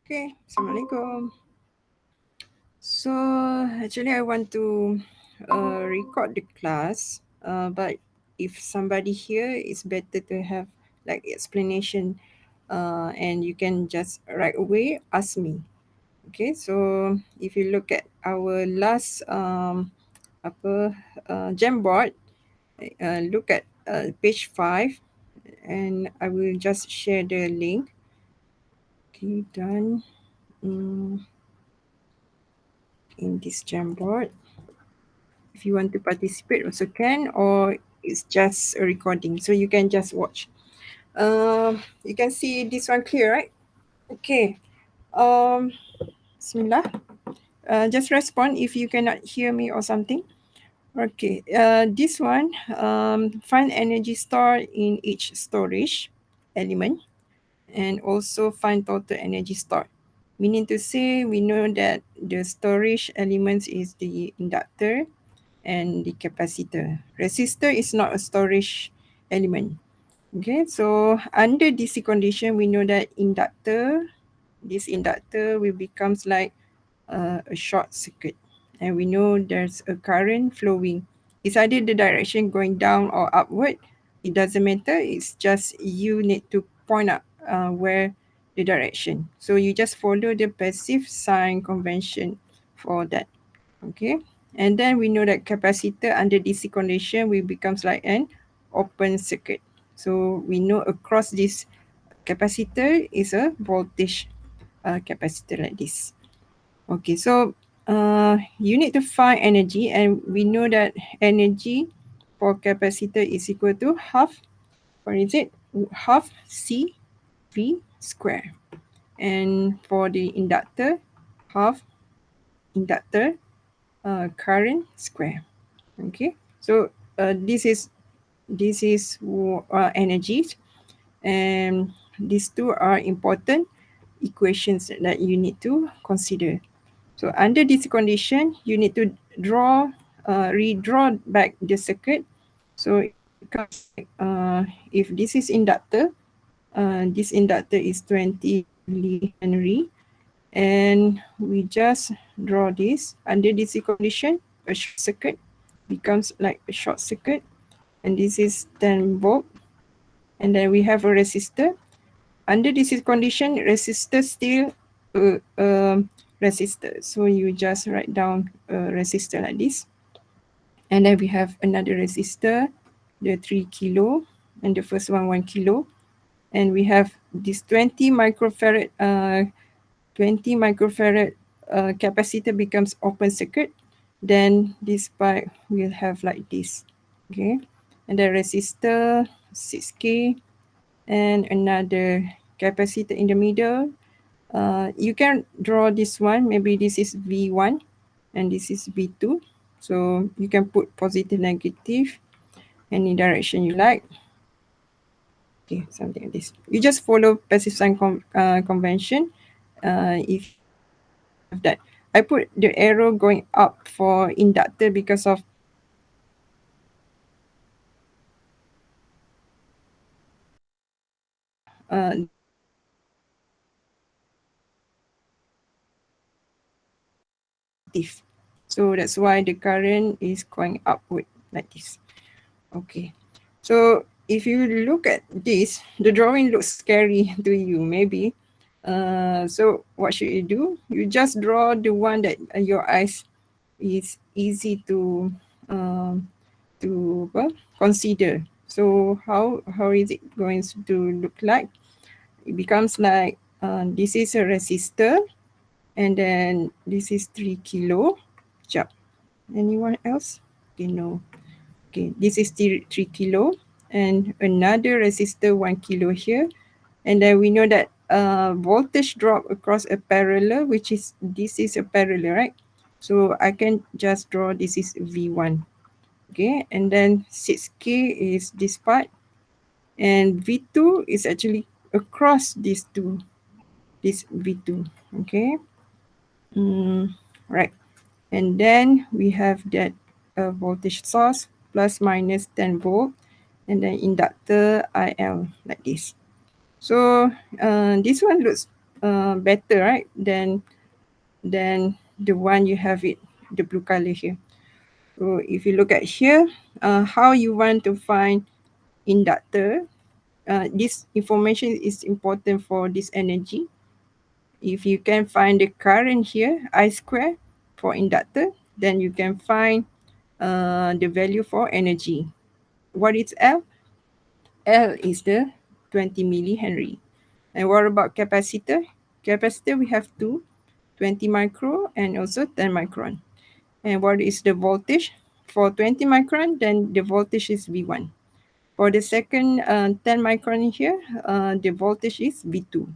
Okay, Assalamualaikum. So actually I want to record the class, but if somebody here, it's better to have like explanation, and you can just right away ask me. Okay, so if you look at our last Jamboard, look at page 5, and I will just share the link. Okay, done. In this Jamboard. If you want to participate also can, or it's just a recording, so you can just watch. You can see this one clear, right? Okay. Bismillah. Just respond if you cannot hear me or something. Okay. This one, find energy stored in each storage element, and also find total energy stored. Meaning to say, we know that the storage elements is the inductor and the capacitor. Resistor is not a storage element. Okay, so under DC condition, we know that this inductor will becomes like a short circuit. And we know there's a current flowing. It's either the direction going down or upward. It doesn't matter. It's just you need to point out where the direction. So you just follow the passive sign convention for that. Okay, and then we know that capacitor under DC condition will becomes like an open circuit. So we know across this capacitor is a voltage capacitor like this. Okay, so you need to find energy, and we know that energy for capacitor is equal to half, what is it? Half CV square. And for the inductor, half inductor current square. Okay, so this is energies, and these two are important equations that you need to consider. So under this condition, you need to redraw back the circuit. So it becomes like, if this is inductor, this inductor is 20 millihenry, and we just draw this under this condition. A short circuit becomes like a short circuit, and this is 10 volt, and then we have a resistor. Under this condition, resistor still resistor, so you just write down a resistor like this. And then we have another resistor, the 3 kilo, and the first one 1 kilo. And we have this 20 microfarad capacitor becomes open circuit. Then this part will have like this. Okay, and the resistor 6K, and another capacitor in the middle. You can draw this one. Maybe this is V1 and this is V2. So you can put positive, negative, any direction you like. Okay, something like this. You just follow passive sign convention. If you have that, I put the arrow going up for inductor because of so that's why the current is going upward like this. Okay, so if you look at this, the drawing looks scary to you maybe. So what should you do? You just draw the one that your eyes is easy to consider. So how is it going to look like? It becomes like this is a resistor, and then this is 3 kilo. Jump. Anyone else? Okay, no. Okay, this is 3 kilo, and another resistor 1 kilo here. And then we know that voltage drop across a parallel, which is, this is a parallel, right? So I can just draw this is V1. Okay, and then 6K is this part, and V2 is actually across these two, this V2. Okay, right. And then we have that voltage source plus minus 10 volt, and then inductor IL like this. So this one looks better, right, than the one you have it, the blue color here. So if you look at here, how you want to find inductor, this information is important for this energy. If you can find the current here, I square for inductor, then you can find the value for energy. What is L? L is the 20 millihenry. And what about capacitor? Capacitor, we have two, 20 micro and also 10 micron. And what is the voltage? For 20 micron, then the voltage is V1. For the second 10 micron here, the voltage is V2.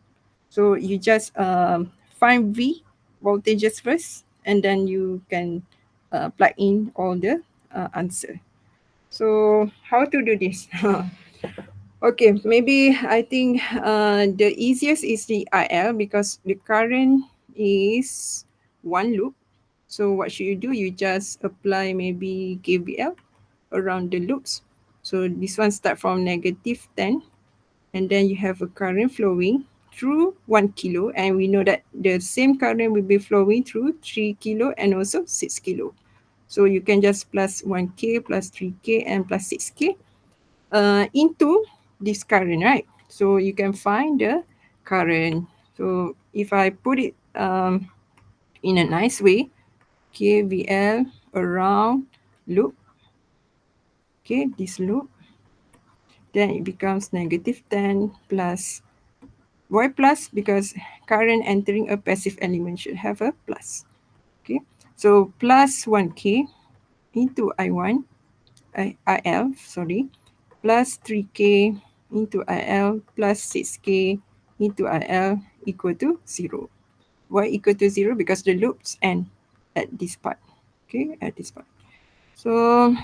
So you just find V voltages first, and then you can plug in all the answer. So how to do this? Okay, maybe I think the easiest is the IL because the current is one loop. So what should you do? You just apply maybe KVL around the loops. So this one start from negative 10, and then you have a current flowing through 1 kilo, and we know that the same current will be flowing through 3 kilo and also 6 kilo. So you can just plus 1k plus 3k and plus 6k into this current, right? So you can find the current. So if I put it in a nice way, KVL around loop, okay, this loop, then it becomes negative 10 plus. Why plus? Because current entering a passive element should have a plus. Okay, so plus 1k into I1, IL, sorry, plus 3k into IL plus 6k into IL equal to 0. Why equal to 0? Because the loops end at this part. Okay, at this part. So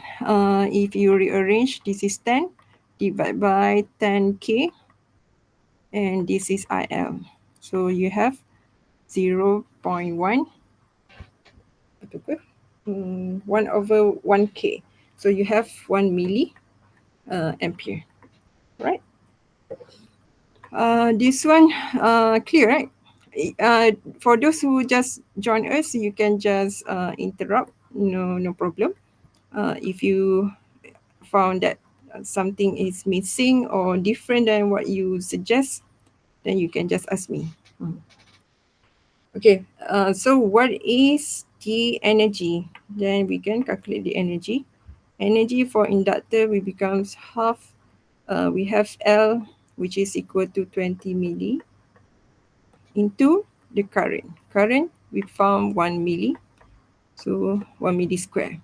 if you rearrange, this is 10 divided by 10k, and this is IL. So you have 0.1, 1 over 1k. So you have 1 milli ampere, right? This one clear, right? For those who just join us, you can just interrupt. No problem. If you found that something is missing or different than what you suggest, then you can just ask me. Okay. So what is the energy? Then we can calculate the energy. Energy for inductor will becomes half. We have L, which is equal to 20 milli, into the current. Current, we found 1 milli, so 1 milli square.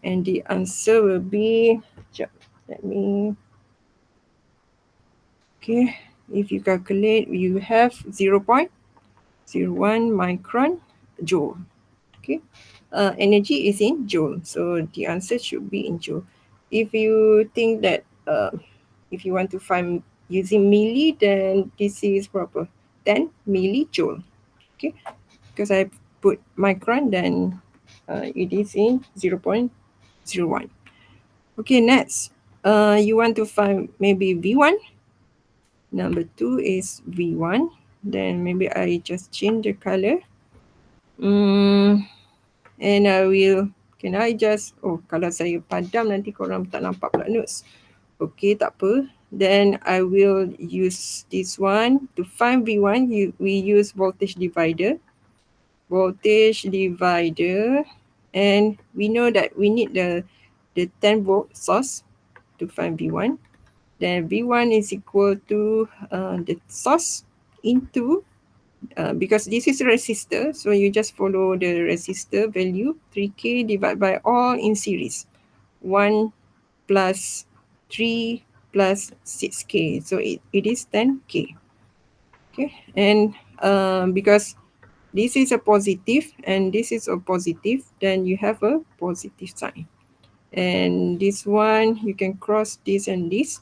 And the answer will be, let me, okay, if you calculate, you have 0.01 micron joule. Okay, energy is in joule, so the answer should be in joule. If you think that if you want to find using milli, then this is proper, 10 millijoule. Okay, because I put micron, then it is in 0.01. Okay, next, you want to find maybe V1. Number 2 is V1. Then maybe I just change the color. And I will, can I just, oh kalau saya padam nanti korang tak nampak pula notes. Okay, tak apa. Then I will use this one. To find V1, we use voltage divider. Voltage divider. And we know that we need the 10 volt source to find V1. Then V1 is equal to the source into, because this is a resistor, so you just follow the resistor value, 3k divided by all in series. 1 plus 3 plus 6k, so it is 10k. Okay, and because this is a positive and this is a positive, then you have a positive sign. And this one, you can cross this and this.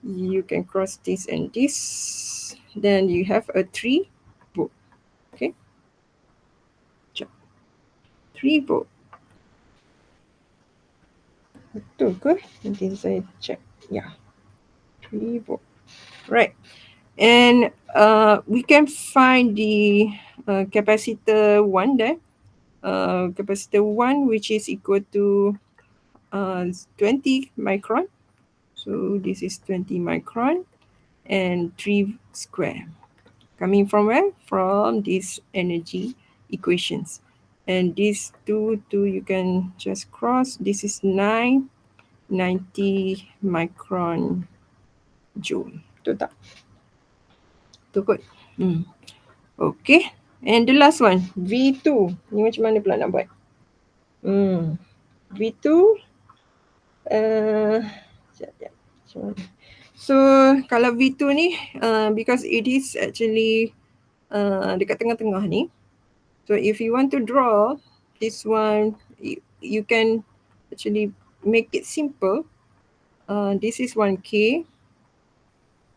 You can cross this and this. Then you have a 3 volt. Okay, 3 volt. Betul ke? Nanti saya check. Yeah, 3 volt. Right. And we can find the capacitor 1 there. Capacitor 1, which is equal to 20 micron. So this is 20 micron and 3 square. Coming from where? From these energy equations. And these two you can just cross. This is 90 micron joule. Betul tak? Betul kot? Okay. And the last one, V2. Ni macam mana pula nak buat? V2. Sekejap. Macam mana? So, kalau V2 ni, because it is actually dekat tengah-tengah ni. So, if you want to draw this one, you can actually make it simple. This is 1K.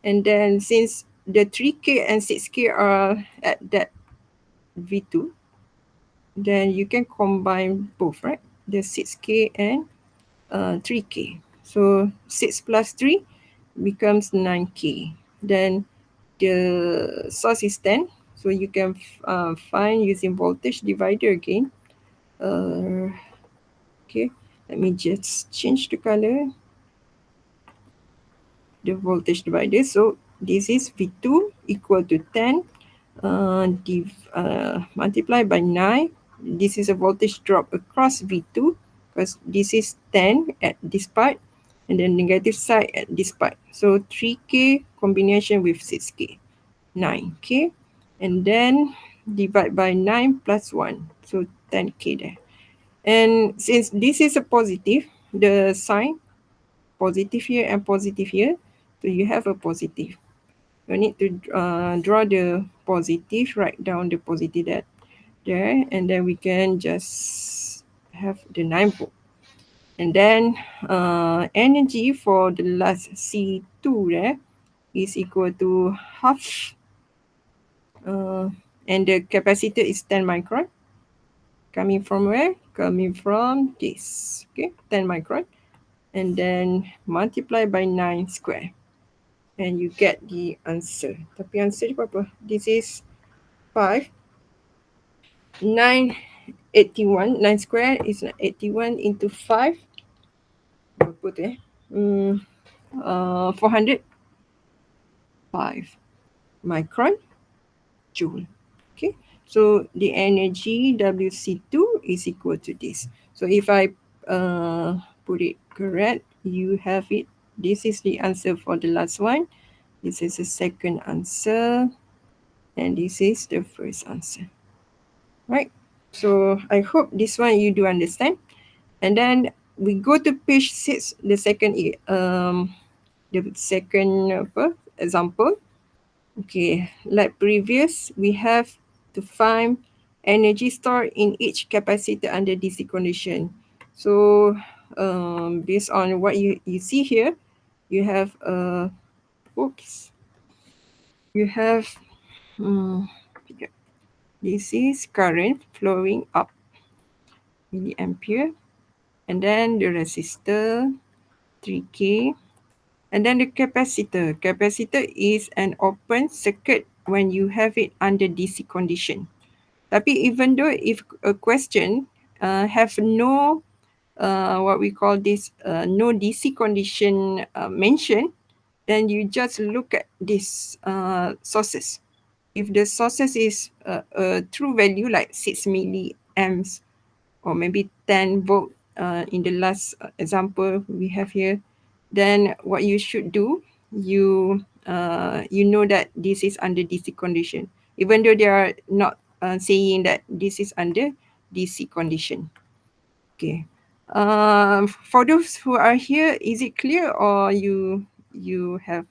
And then since the 3K and 6K are at that V2, then you can combine both, right? The 6K and 3K. So 6 plus 3 becomes 9K. Then the source is 10. So you can find using voltage divider again. Okay, let me just change the color. The voltage divider. So this is V2 equal to 10 multiplied by 9. This is a voltage drop across V2 because this is 10 at this part and then negative side at this part. So 3K combination with 6K, 9K, and then divide by 9 plus 1. So 10K there. And since this is a positive, the sign positive here and positive here, so you have a positive. You need to draw the positive, write down the positive there, and then we can just have the 9 volt. And then energy for the last C2 there is equal to half, and the capacitor is 10 micron. Coming from where? Coming from this, okay, 10 micron. And then multiply by 9 square. And you get the answer. Tapi answer dia berapa? This is 5. 981. 9 square is 81 into 5. Berapa tu 400. 5 micron joule. Okay. So the energy WC2 is equal to this. So if I put it correct, you have it. This is the answer for the last one. This is the second answer. And this is the first answer. Right? So I hope this one you do understand. And then we go to page 6, the second example. Okay, like previous, we have to find energy stored in each capacitor under DC condition. So based on what you see here, you have this is current flowing up milliampere, and then the resistor 3K, and then the capacitor. Capacitor is an open circuit when you have it under DC condition. Tapi even though if a question have no what we call this no DC condition mentioned, then you just look at these sources. If the sources is a true value like 6 milliamps or maybe 10 volt in the last example we have here, then what you should do, you know that this is under DC condition, even though they are not saying that this is under DC condition. Okay. For those who are here, is it clear or you have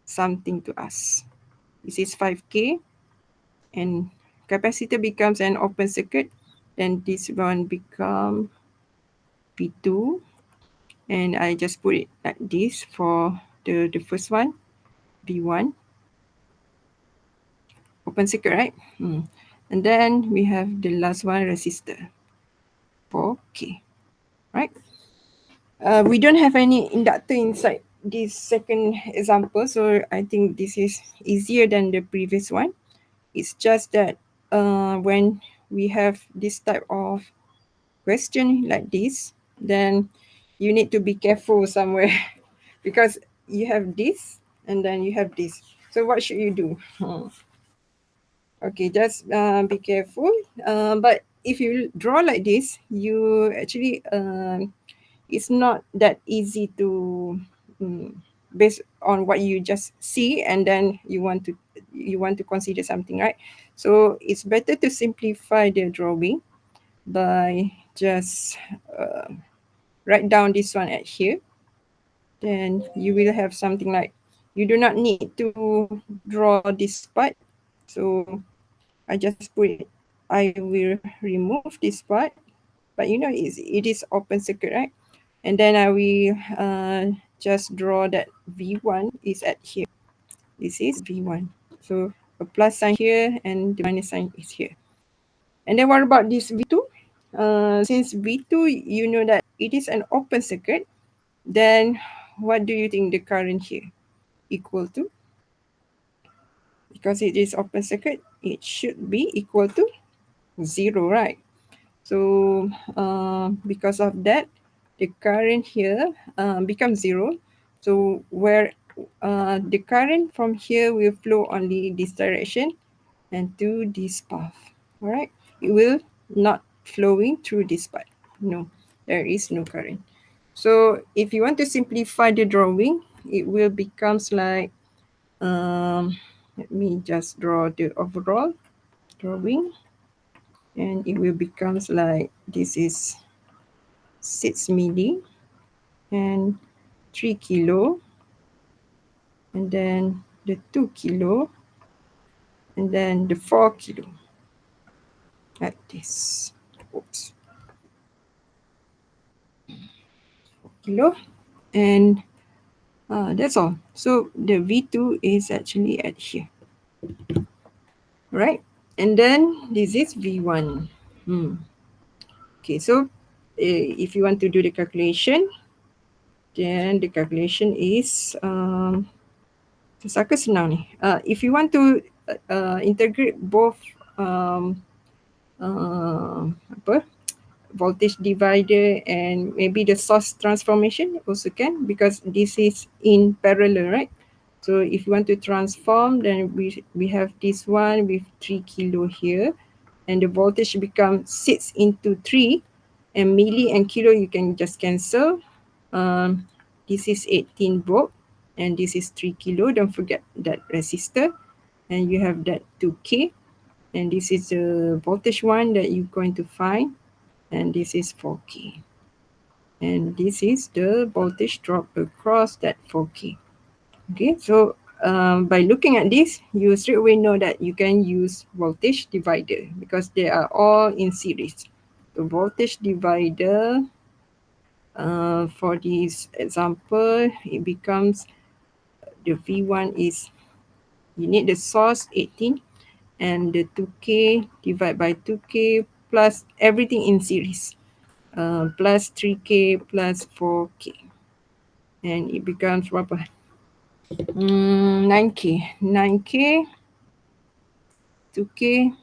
something to ask? This is 5K and capacitor becomes an open circuit, then this one become P2, and I just put it like this for the first one, B1, open circuit, right? And then we have the last one, resistor, 4K, right? We don't have any inductor inside this second example. So I think this is easier than the previous one. It's just that when we have this type of question like this, then you need to be careful somewhere because you have this and then you have this. So what should you do? Okay, just be careful. But if you draw like this, you actually it's not that easy to based on what you just see, and then you want to consider something, right? So it's better to simplify the drawing by just write down this one at here. Then you will have something like, you do not need to draw this part. So I just put it, I will remove this part, but you know it is open circuit, right? And then I will just draw that V1 is at here. This is V1. So a plus sign here and the minus sign is here. And then what about this V2? Since V2, you know that it is an open circuit, then what do you think the current here equal to? Because it is open circuit, it should be equal to 0, right? So because of that, the current here becomes 0. So where the current from here will flow only this direction and to this path. All right, it will not flowing through this path. No, there is no current. So if you want to simplify the drawing, it will becomes like let me just draw the overall drawing, and it will becomes like this is 6 milli and 3 kilo, and then the 2 kilo, and then the 4 kilo, like this. Oops. 4 kilo, and that's all. So the V2 is actually at here, right? And then this is V1. Okay, so if you want to do the calculation, then the calculation is Saka senang ni. If you want to integrate both apa voltage divider and maybe the source transformation also can, because this is in parallel, right? So if you want to transform, then we have this one with 3 kilo here, and the voltage become 6 into 3, and milli and kilo you can just cancel. This is 18 volt and this is 3 kilo. Don't forget that resistor, and you have that 2K, and this is the voltage one that you're going to find, and this is 4K, and this is the voltage drop across that 4K. Okay, so by looking at this, you straight away know that you can use voltage divider because they are all in series. The voltage divider for this example, it becomes the V1 is, you need the source 18 and the 2K divided by 2K plus everything in series, plus 3K plus 4K, and it becomes berapa? 9K. 9K 2K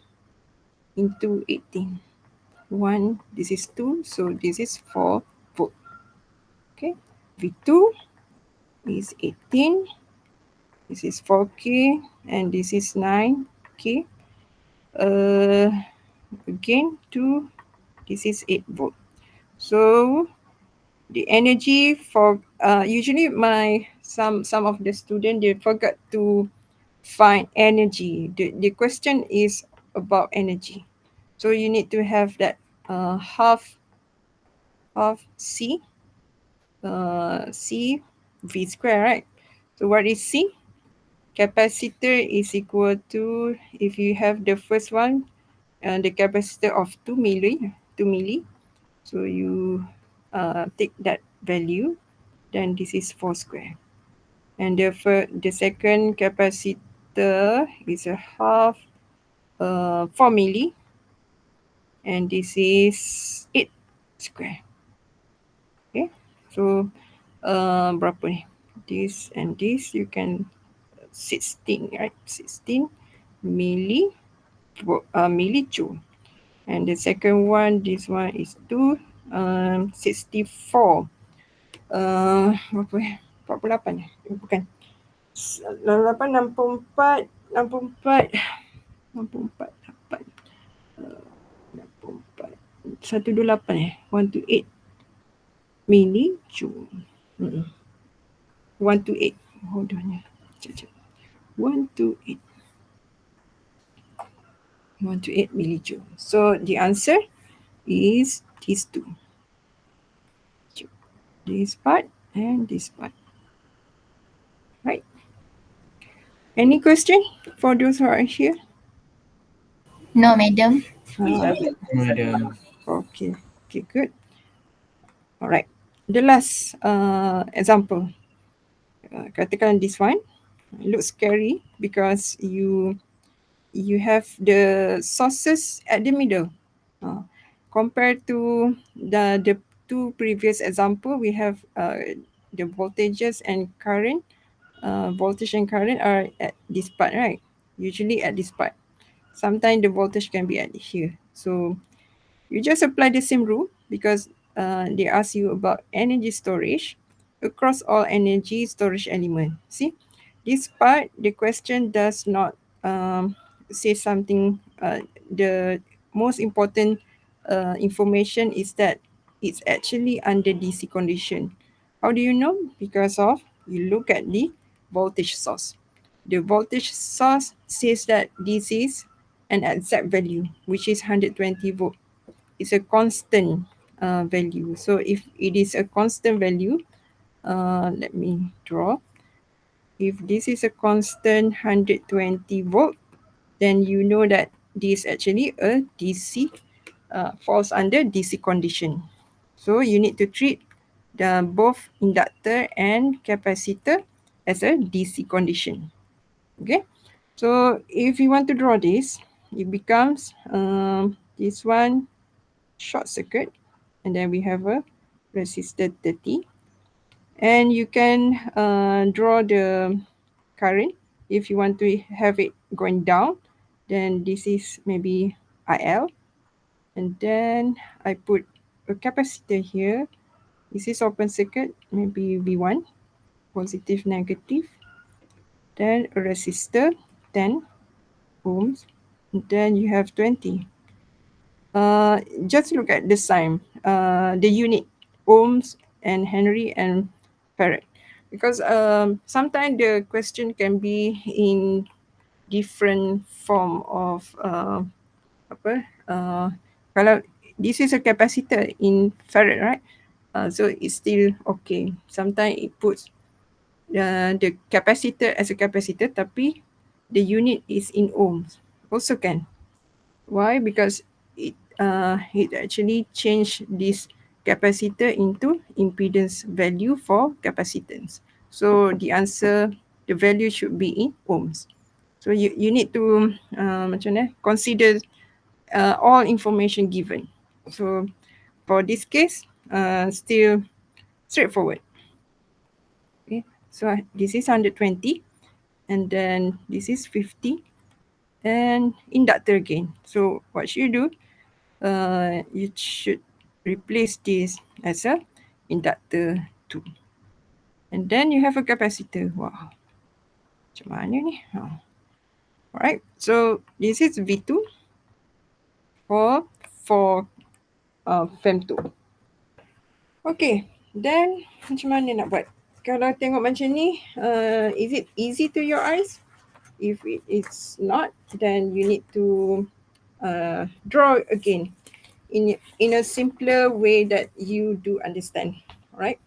into 18. 1, this is 2, so this is 4 volt. Okay, V2 is 18, this is 4K, and this is 9K. Again 2, this is 8 volt. So the energy for usually some of the student, they forgot to find energy. The question is about energy, so you need to have that half C C V square, right? So what is C? Capacitor is equal to, if you have the first one, the capacitor of 2 milli. So you take that value, then this is 4 square. And the second capacitor is a half 4 milli, and this is 8 square. Okay, so berapa ni? this and this, you can 16, right? 16 millijoule. And the second one, this one is 64. Berapa? 48 bukan. 68, 64, 64, 64, 8. 64. 128 millijoule. 128. Hold on ya. Sekejap. 128. 128 millijoule. So the answer is these two. This part and this part. Right. Any question for those who are here? No, madam. Madam. Okay. Okay, good. All right. The last example. Katakan this one. It looks scary because you have the sources at the middle. Compared to the two previous example, we have the voltages and current. Voltage and current are at this part, right? Usually at this part. Sometimes the voltage can be at here. So you just apply the same rule because they ask you about energy storage across all energy storage element. See, this part, the question does not say something. The most important information is that it's actually under DC condition. How do you know? Because of you look at the voltage source. The voltage source says that this is an exact value, which is 120 volt. It's a constant value. So if it is a constant value, let me draw. If this is a constant 120 volt, then you know that this actually a DC, falls under DC condition. So you need to treat both inductor and capacitor as a DC condition. Okay. So if you want to draw this, it becomes this one short circuit, and then we have a resistor 30, and you can draw the current. If you want to have it going down, then this is maybe IL, and then I put a capacitor here. This is open circuit, maybe V1, positive, negative. Then a resistor 10 ohms, and then you have 20. Just look at the sign, the unit, ohms and Henry and farad, because sometimes the question can be in different form of apa? Kalau this is a capacitor in farad, right? So it's still okay. Sometimes it puts the capacitor as a capacitor, tapi the unit is in ohms. Also can. Why? Because it actually changed this capacitor into impedance value for capacitance. So the answer, the value should be in ohms. So you need to macam mana, consider all information given. So for this case, still straightforward. Okay, so this is 120, and then this is 50, and inductor again. So what should you do? You should replace this as a inductor 2. And then you have a capacitor. Wow. Macam mana ni? Alright. So this is V2 for FEM2. Okay. Then macam mana nak buat? Kalau tengok macam ni, is it easy to your eyes? If it's not, then you need to draw again in a simpler way that you do understand. Alright.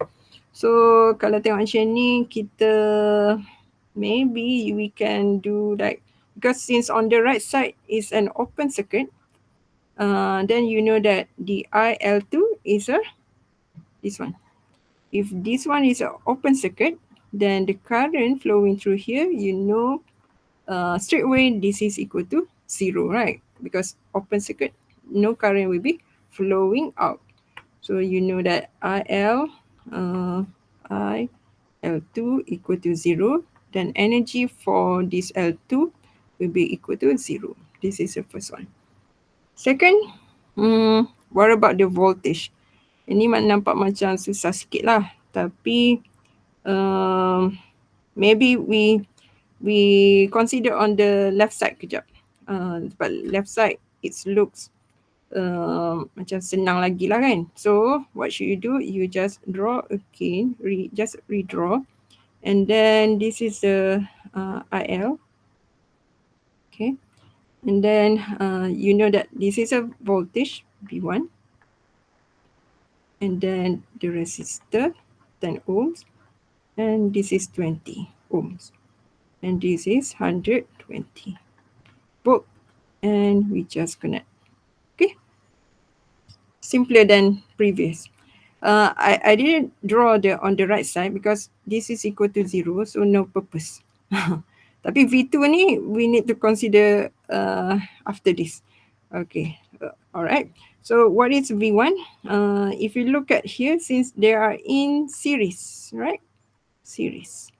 So kalau tengok macam ni, kita maybe we can do like, because since on the right side is an open circuit, then you know that the IL2 is this one. If this one is an open circuit, then the current flowing through here, you know, straight away this is equal to 0, right? Because open circuit, no current will be flowing out. So you know that IL, I L2 equal to 0, then energy for this L2 will be equal to 0. This is the first one. Second, what about the voltage? Ini nampak macam susah sikit lah. Tapi maybe we consider on the left side kejap. But left side it looks macam senang lagi lah kan. So what should you do? You just draw again, just redraw. And then this is the IL. Okay. And then you know that this is a voltage V1. And then the resistor 10 ohms. And this is 20 ohms. And this is 120 volt. And we just connect. Okay. Simpler than previous. I didn't draw on the right side because this is equal to 0, so no purpose. Tapi V2 ni we need to consider after this. Okay, alright. So what is V1? If you look at here, since they are in series, right? Series.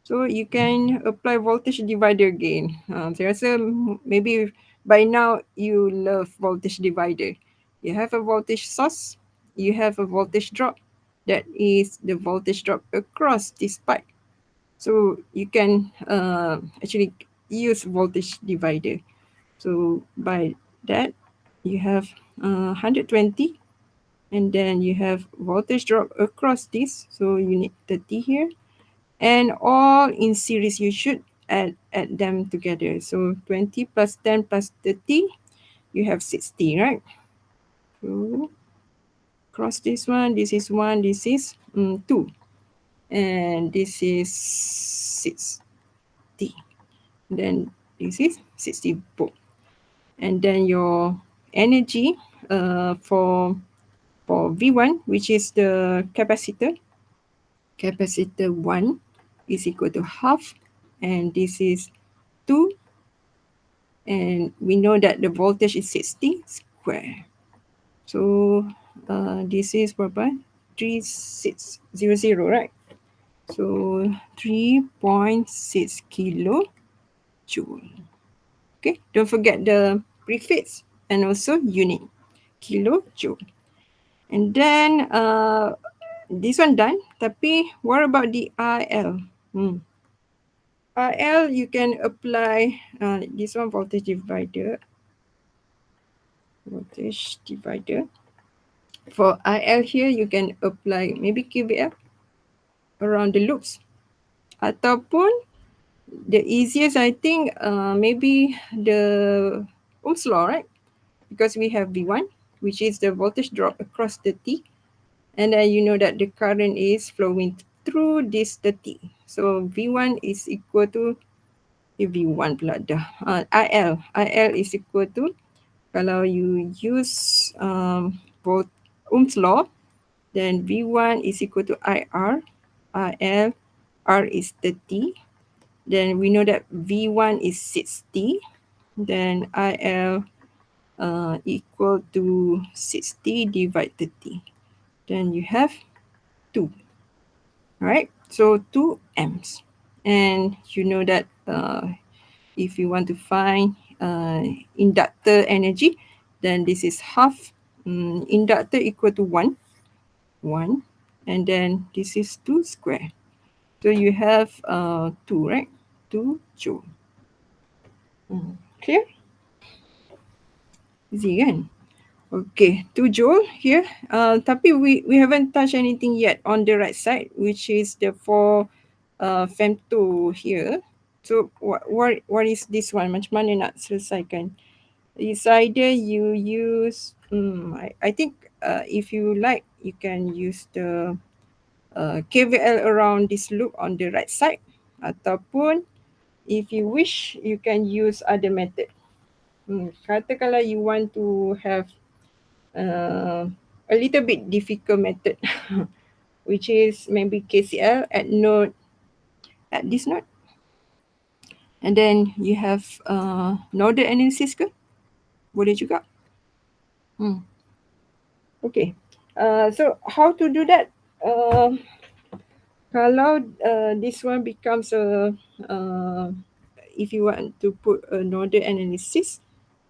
So you can apply voltage divider again. Saya rasa maybe by now you love voltage divider. You have a voltage source, you have a voltage drop. That is the voltage drop across this pipe. So you can actually use voltage divider. So by that, you have 120, and then you have voltage drop across this. So you need 30 here. And all in series, you should add them together. So 20 plus 10 plus 30, you have 60, right? So cross this is 1, this is 2. And this is 60. Then this is 60 volt. And then your energy for V1, which is the capacitor 1 is equal to half, and this is 2, and we know that the voltage is 60 square. So this is berapa? 3600, right? So 3.6 kilojoule. Okay, don't forget the prefix and also unit, kilojoule. And then this one done. Tapi what about the RL? RL, you can apply this one voltage divider. Voltage divider. For IL here, you can apply maybe KVL around the loops. Ataupun the easiest, I think, maybe the Ohm's law, right? Because we have V1, which is the voltage drop across the T. And then you know that the current is flowing through this 30. So V1 is equal to V1 pula dah. IL is equal to, kalau you use Ohm's law, then V1 is equal to IR. IL, R is 30. Then we know that V1 is 60. Then IL equal to 60 divided 30. Then you have 2. Right? So 2 amps. And you know that if you want to find inductor energy, then this is half. Inductor equal to 1. And then this is 2 square. So you have 2, right? 2 joule. Clear? Easy kan? Okay, 2 joule here. Tapi we haven't touched anything yet on the right side, which is the 4 femto here. So what is this one? Macam mana nak selesaikan? It's either you use, I think if you like, you can use the KVL around this loop on the right side. Ataupun if you wish, you can use other method. Katakanlah you want to have a little bit difficult method, which is maybe KCL at this node. And then you have nodal analysis ke? Boleh juga. Okay. So how to do that? Kalau this one becomes a, if you want to put a nodal analysis,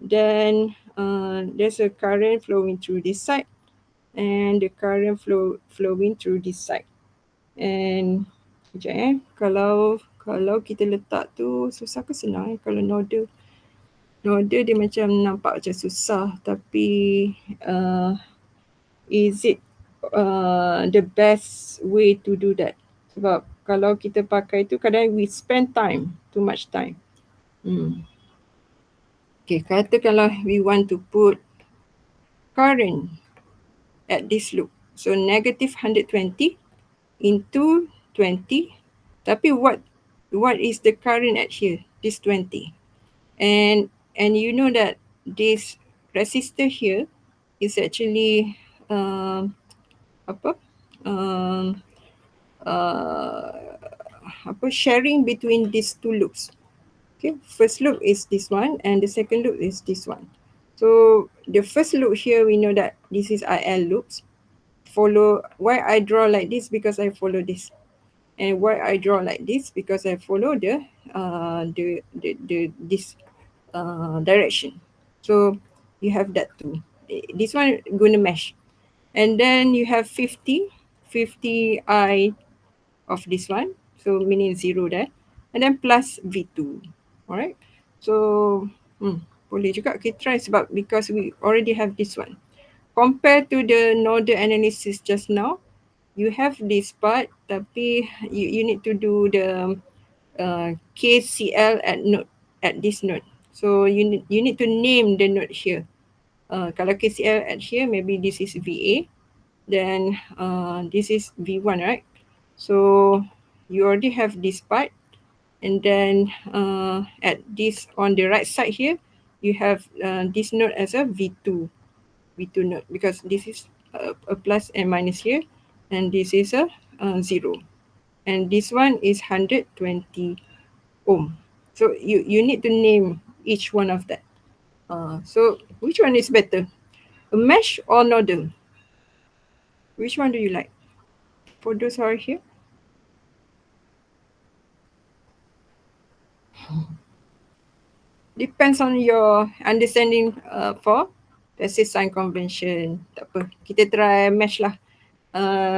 then there's a current flowing through this side and the current flowing through this side. And sekejap kalau kita letak tu susah ke senang kalau nodal dia macam nampak macam susah, tapi is it the best way to do that? Sebab kalau kita pakai tu kadang we spend time, too much time. Okay, katakanlah we want to put current at this loop. So negative 120 into 20. Tapi what is the current at here? This 20. And you know that this resistor here is actually apa? Um, sharing between these two loops. Okay, first loop is this one and the second loop is this one. So the first loop here, we know that this is IL loops. Follow, why I draw like this? Because I follow this. And why I draw like this? Because I follow the this direction. So you have that too. This one gonna mesh. And then you have 50 I of this one, so meaning 0 there, and then plus V2. Alright, so boleh juga kita try sebab because we already have this one. Compared to the nodal analysis just now, you have this part tapi you need to do the KCL at this node. So you need to name the node here. Kalau KCL at here, maybe this is VA, then this is V1, right? So you already have this part, and then at this on the right side here, you have this node as a V2 node, because this is a plus and minus here, and this is a 0, and this one is 120 ohm. So you need to name each one of that. So which one is better, a mesh or nodal? Which one do you like for those who are here? Depends on your understanding for passive sign convention. Tak apa, kita try mesh lah.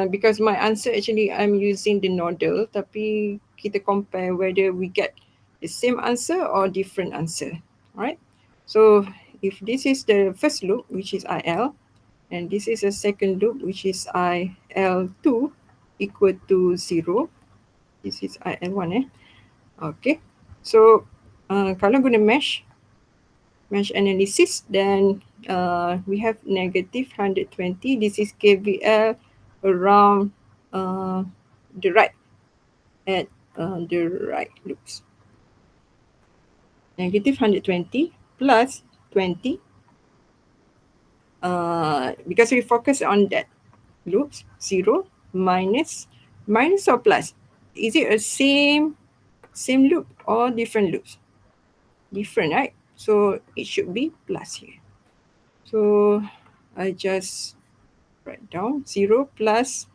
Because my answer actually I'm using the nodal, tapi kita compare whether we get the same answer or different answer. Alright. So if this is the first loop, which is IL, and this is a second loop, which is IL2 equal to 0. This is IL1 Okay. So kalau guna mesh analysis, then we have negative 120. This is KVL around the right, at the right loops. Negative 120 plus 20, because we focus on that loops, 0 minus or plus. Is it a same loop or different loops? Different, right? So it should be plus here. So I just write down 0 plus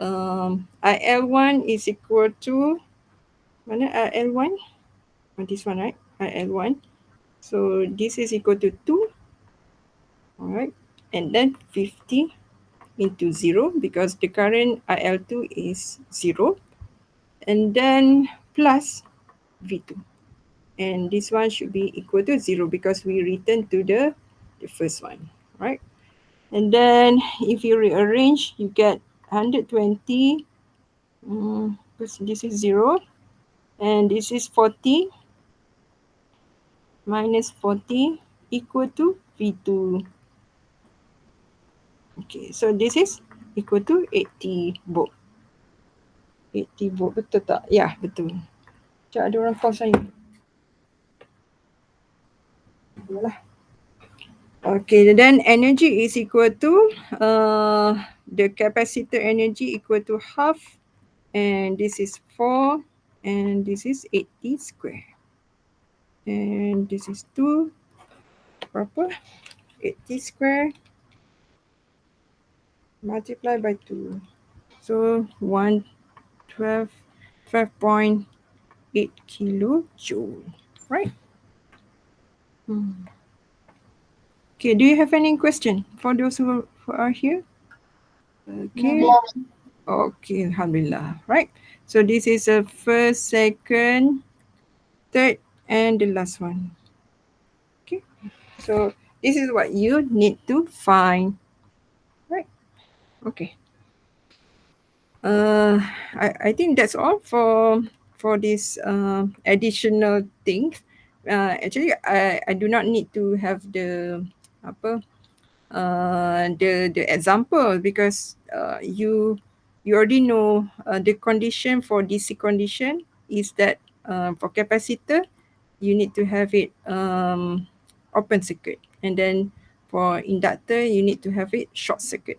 IL1 is equal to, mana IL1? This one, right? IL1. So this is equal to 2. All right. And then 50 into 0, because the current IL2 is 0. And then plus V2. And this one should be equal to 0 because we return to the first one, right? And then if you rearrange, you get 120, because this is 0, and this is 40 minus 40 equal to V2. Okay, so this is equal to 80 volt. 80 volt, betul tak? Ya, betul. Sekejap ada orang call saya. Yalah. Okay, then energy is equal to the capacitor energy equal to half, and this is 4, and this is 80 square, and this is 2, berapa? 80 square multiplied by 2, so 120 12.8 kilojoule. Right. Okay, do you have any question for those who are here? No, Okay. madam. Okay, Alhamdulillah. Right. So this is the first, second, third, and the last one. Okay. So this is what you need to find. Right. Okay. Uh, I think that's all for this additional things. Actually, I do not need to have the apa the example because you already know the condition for DC condition is that for capacitor you need to have it open circuit, and then for inductor you need to have it short circuit.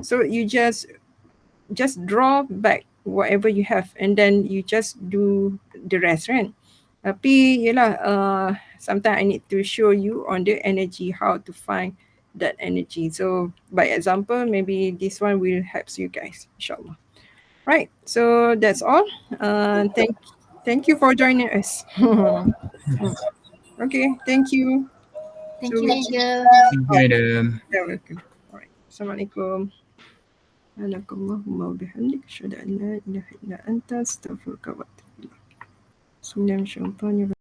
So you just draw back whatever you have and then you just do the rest, right? Tapi yelah, sometimes I need to show you on the energy, how to find that energy. So by example, maybe this one will help you guys, inshallah. Right, so that's all. Thank you for joining us. Okay, thank you. Thank So you, madam. Thank you, madam. you're welcome. All right, Assalamualaikum. Subhanakallahumma wa bihamdik, asyhadu an la ilaha illa anta, astaghfiruka wa atubu ilaik. Bismillahirrahmanirrahim.